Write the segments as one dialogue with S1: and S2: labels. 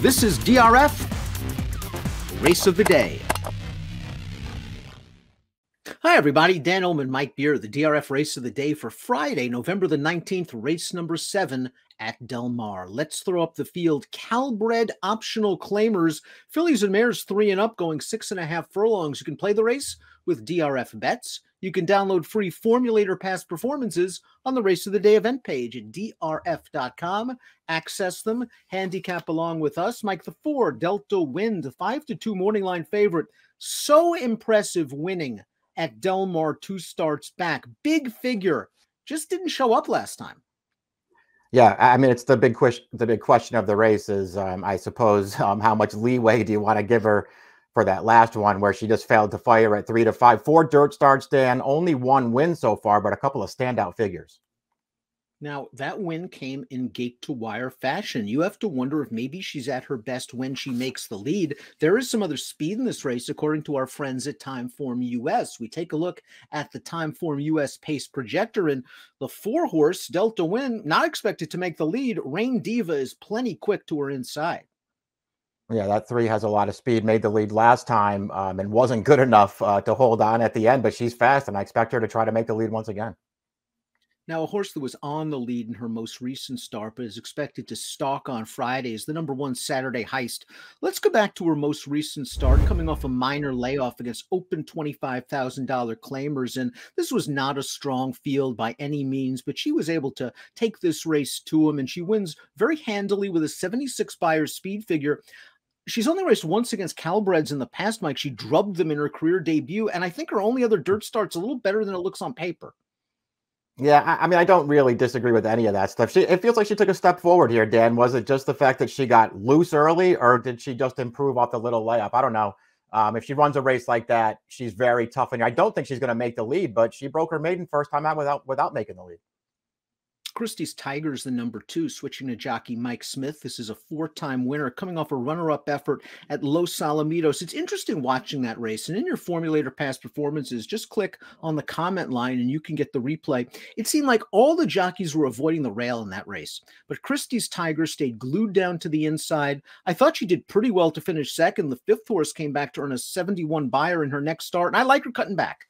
S1: This is DRF Race of the Day. Hi, everybody. Dan Illman and Mike Beer, the DRF Race of the Day for Friday, November the 19th, race number 7 at Del Mar. Let's throw up the field. Calbred optional claimers, fillies and mares 3 and up, going 6.5 furlongs. You can play the race with DRF Bets. You can download free formulator past performances on the Race of the Day event page at drf.com. Access them, handicap along with us. Mike, the 4, Delta Wind, the 5-2 morning line favorite. So impressive winning at Del Mar 2 starts back. Big figure. Just didn't show up last time.
S2: Yeah, I mean, it's the big question of the race is, I suppose, how much leeway do you want to give her for that last one where she just failed to fire at 3-5. 4 dirt starts, Dan, only 1 win so far, but a couple of standout figures.
S1: Now, that win came in gate-to-wire fashion. You have to wonder if maybe she's at her best when she makes the lead. There is some other speed in this race, according to our friends at Timeform US. We take a look at the Timeform US pace projector, and the 4-horse, Delta Wind, not expected to make the lead. Rain Diva is plenty quick to her inside.
S2: Yeah, that 3 has a lot of speed, made the lead last time and wasn't good enough to hold on at the end, but she's fast, and I expect her to try to make the lead once again.
S1: Now, a horse that was on the lead in her most recent start, but is expected to stalk on Friday is the number 1 Saturday Heist. Let's go back to her most recent start, coming off a minor layoff against open $25,000 claimers. And this was not a strong field by any means, but she was able to take this race to him, and she wins very handily with a 76 buyer speed figure. She's only raced once against Calbreds in the past, Mike. She drubbed them in her career debut, and I think her only other dirt start's a little better than it looks on paper.
S2: Yeah, I mean, I don't really disagree with any of that stuff. It feels like she took a step forward here, Dan. Was it just the fact that she got loose early, or did she just improve off the little layup? I don't know. If she runs a race like that, she's very tough. And I don't think she's going to make the lead, but she broke her maiden first time out without making the lead.
S1: Christie's Tigers, the number 2, switching to jockey Mike Smith. This is a 4-time winner coming off a runner-up effort at Los Alamitos. It's interesting watching that race. And in your formulator past performances, just click on the comment line and you can get the replay. It seemed like all the jockeys were avoiding the rail in that race. But Christie's Tigers stayed glued down to the inside. I thought she did pretty well to finish second. The 5th horse came back to earn a 71 buyer in her next start. And I like her cutting back.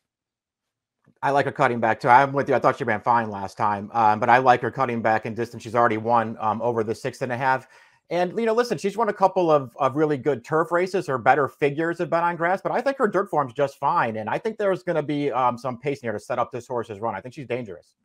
S2: I like her cutting back too. I'm with you. I thought she ran fine last time, but I like her cutting back in distance. She's already won over the 6.5. And, you know, listen, she's won a couple of really good turf races. Her better figures have been on grass, but I think her dirt form's just fine. And I think there's going to be some pace in here to set up this horse's run. I think she's dangerous.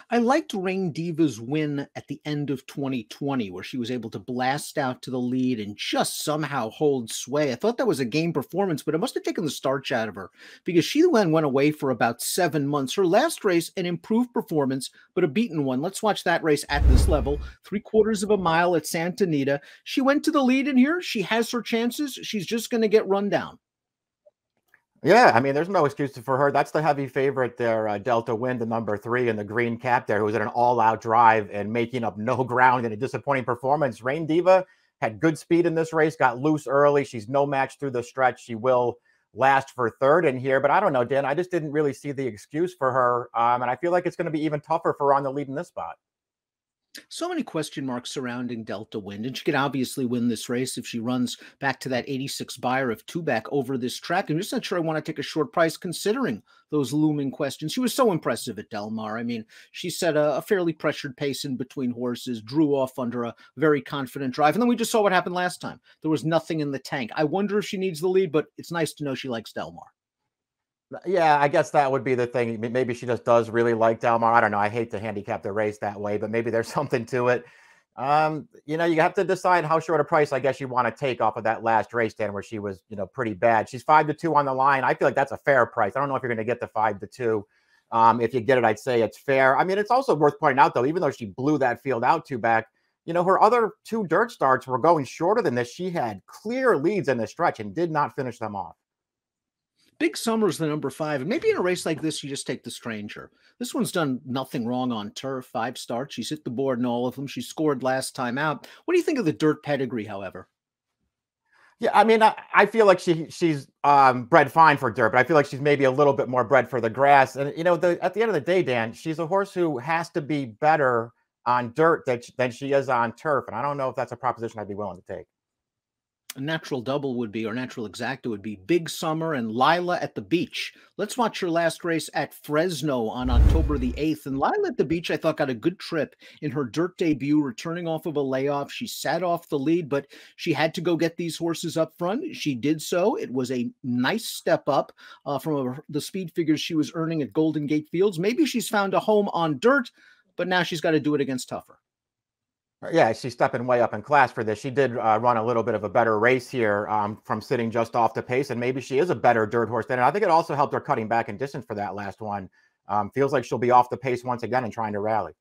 S1: I liked Rain Diva's win at the end of 2020, where she was able to blast out to the lead and just somehow hold sway. I thought that was a game performance, but it must have taken the starch out of her because she then went away for about 7 months. Her last race, an improved performance, but a beaten one. Let's watch that race at this level. 3/4 of a mile at Santa Anita. She went to the lead in here. She has her chances. She's just going to get run down.
S2: Yeah, I mean, there's no excuse for her. That's the heavy favorite there, Delta Wind, the number 3, and the green cap there, who was in an all-out drive and making up no ground in a disappointing performance. Rain Diva had good speed in this race, got loose early. She's no match through the stretch. She will last for 3rd in here, but I don't know, Dan. I just didn't really see the excuse for her, and I feel like it's going to be even tougher for her on the lead in this spot.
S1: So many question marks surrounding Delta Wind, and she could obviously win this race if she runs back to that 86 buyer of 2-back over this track. I'm just not sure I want to take a short price considering those looming questions. She was so impressive at Del Mar. I mean, she set a fairly pressured pace in between horses, drew off under a very confident drive, and then we just saw what happened last time. There was nothing in the tank. I wonder if she needs the lead, but it's nice to know she likes Del Mar.
S2: Yeah, I guess that would be the thing. Maybe she just does really like Del Mar. I don't know. I hate to handicap the race that way, but maybe there's something to it. You know, you have to decide how short a price, I guess, you want to take off of that last race, Dan, where she was, you know, pretty bad. She's 5-2 on the line. I feel like that's a fair price. I don't know if you're going to get the 5-2. If you get it, I'd say it's fair. I mean, it's also worth pointing out, though, even though she blew that field out 2-back, you know, her other 2 dirt starts were going shorter than this. She had clear leads in the stretch and did not finish them off.
S1: Big Summer's the number 5, and maybe in a race like this, you just take the Stranger. This one's done nothing wrong on turf, 5 starts. She's hit the board in all of them. She scored last time out. What do you think of the dirt pedigree, however?
S2: Yeah, I mean, I feel like she's bred fine for dirt, but I feel like she's maybe a little bit more bred for the grass. And, you know, at the end of the day, Dan, she's a horse who has to be better on dirt than she is on turf. And I don't know if that's a proposition I'd be willing to take.
S1: A natural double would be, or natural exacta would be, Big Summer and Lila at the Beach. Let's watch her last race at Fresno on October the 8th. And Lila at the Beach, I thought, got a good trip in her dirt debut, returning off of a layoff. She sat off the lead, but she had to go get these horses up front. She did so. It was a nice step up from the speed figures she was earning at Golden Gate Fields. Maybe she's found a home on dirt, but now she's got to do it against tougher.
S2: Yeah, she's stepping way up in class for this. She did run a little bit of a better race here from sitting just off the pace, and maybe she is a better dirt horse than. And I think it also helped her cutting back in distance for that last one. Feels like she'll be off the pace once again and trying to rally.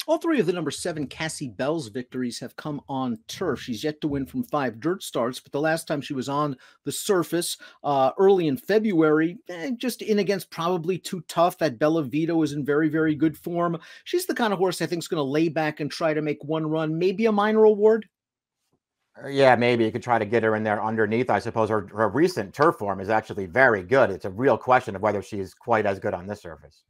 S1: All three of the number 7 Cassie Bell's victories have come on turf. She's yet to win from 5 dirt starts, but the last time she was on the surface early in February, just in against probably too tough. That Bella Vito is in very, very good form. She's the kind of horse I think is going to lay back and try to make one run, maybe a minor award.
S2: Yeah, maybe you could try to get her in there underneath. I suppose her recent turf form is actually very good. It's a real question of whether she's quite as good on this surface.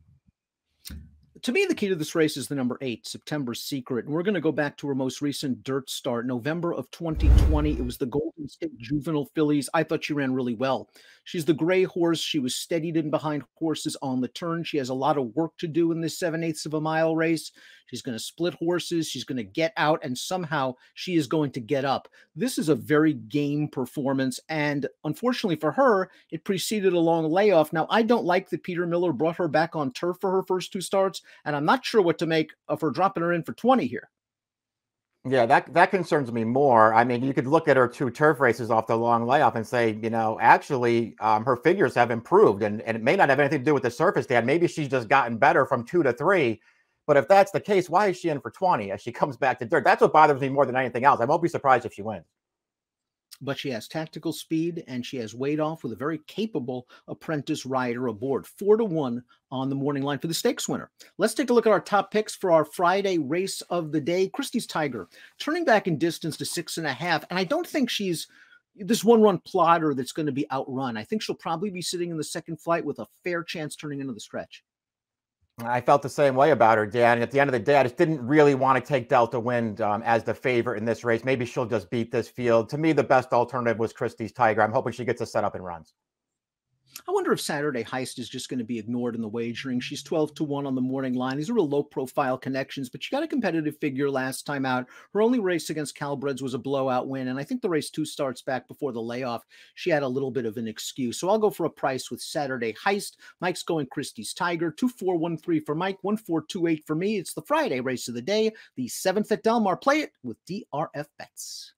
S1: To me, the key to this race is the number 8, September Secret. And we're going to go back to her most recent dirt start, November of 2020. It was the Golden State Juvenile Fillies. I thought she ran really well. She's the gray horse. She was steadied in behind horses on the turn. She has a lot of work to do in this 7/8 of a mile race. She's going to split horses. She's going to get out, and somehow she is going to get up. This is a very game performance, and unfortunately for her, it preceded a long layoff. Now, I don't like that Peter Miller brought her back on turf for her first 2 starts, and I'm not sure what to make of her dropping her in for 20 here.
S2: Yeah, that concerns me more. I mean, you could look at her 2 turf races off the long layoff and say, you know, actually, her figures have improved, and it may not have anything to do with the surface, Dan. Maybe she's just gotten better from 2 to 3. But if that's the case, why is she in for 20 as she comes back to dirt? That's what bothers me more than anything else. I won't be surprised if she wins.
S1: But she has tactical speed, and she has weighed off with a very capable apprentice rider aboard. 4-1 on the morning line for the stakes winner. Let's take a look at our top picks for our Friday race of the day. Christie's Tiger turning back in distance to 6.5, and I don't think she's this one-run plotter that's going to be outrun. I think she'll probably be sitting in the second flight with a fair chance turning into the stretch.
S2: I felt the same way about her, Dan. At the end of the day, I just didn't really want to take Delta Wind as the favorite in this race. Maybe she'll just beat this field. To me, the best alternative was Christie's Tiger. I'm hoping she gets a setup and runs.
S1: I wonder if Saturday Heist is just going to be ignored in the wagering. She's 12-1 on the morning line. These are real low-profile connections, but she got a competitive figure last time out. Her only race against Calbreds was a blowout win, and I think the race 2 starts back before the layoff, she had a little bit of an excuse. So I'll go for a price with Saturday Heist. Mike's going Christie's Tiger, 2-4-1-3 for Mike, 1-4-2-8 for me. It's the Friday race of the day, the 7th at Del Mar. Play it with DRF Bets.